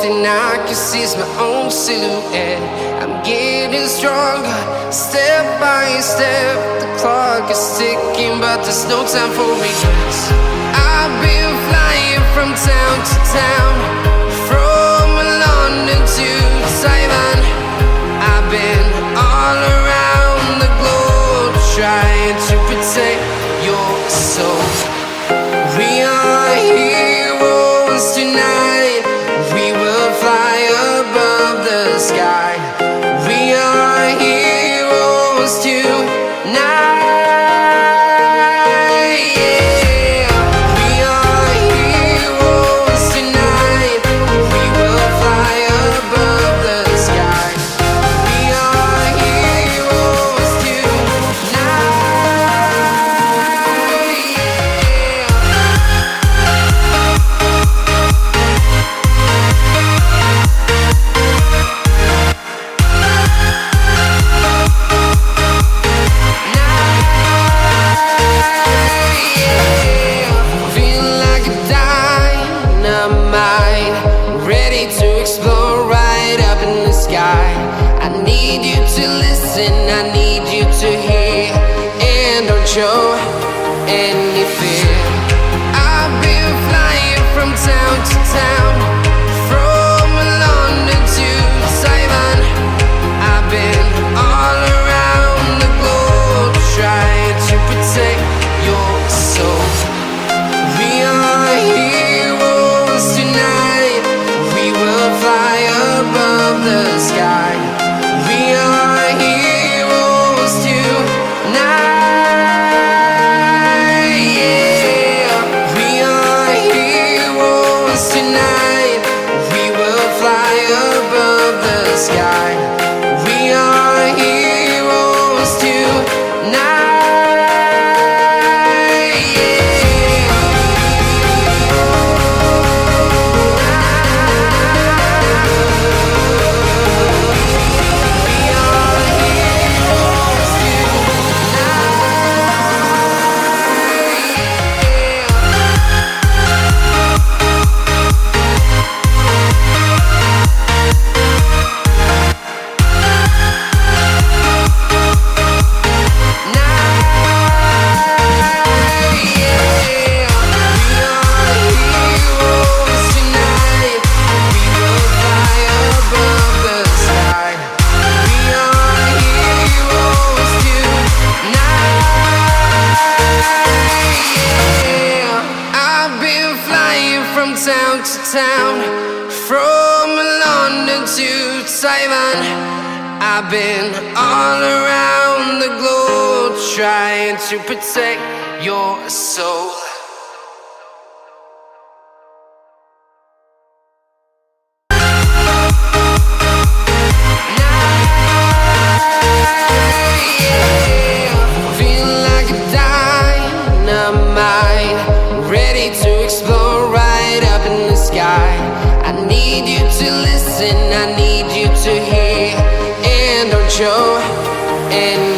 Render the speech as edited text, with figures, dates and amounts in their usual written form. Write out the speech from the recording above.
thing I can see is my own silhouette. I'm getting stronger, step by step. The clock is ticking, but there's no time for regrets. I've been flying from town to town, from London to Taiwan. I've been all around the globe, trying to protect your soul. We are heroes tonight. We will fly above the sky. We are heroes tonight. Yeah. We are heroes tonight. We will fly above the sky. We are heroes tonight. I need you to listen, I need you to hear, and don't show any fear. I've been flying from town to town, from London to Taiwan. I've been all around the globe, trying to protect your soul. We are heroes tonight. We will fly above the sky. We are heroes tonight. Yeah. We are heroes tonight. We will fly above the sky. We are heroes tonight. Town to town, from London to Taiwan. I've been all around the globe, trying to protect your soul. Feel like a dynamite, ready to explode right up in the sky. I need you to listen, I need you to hear, and don't show any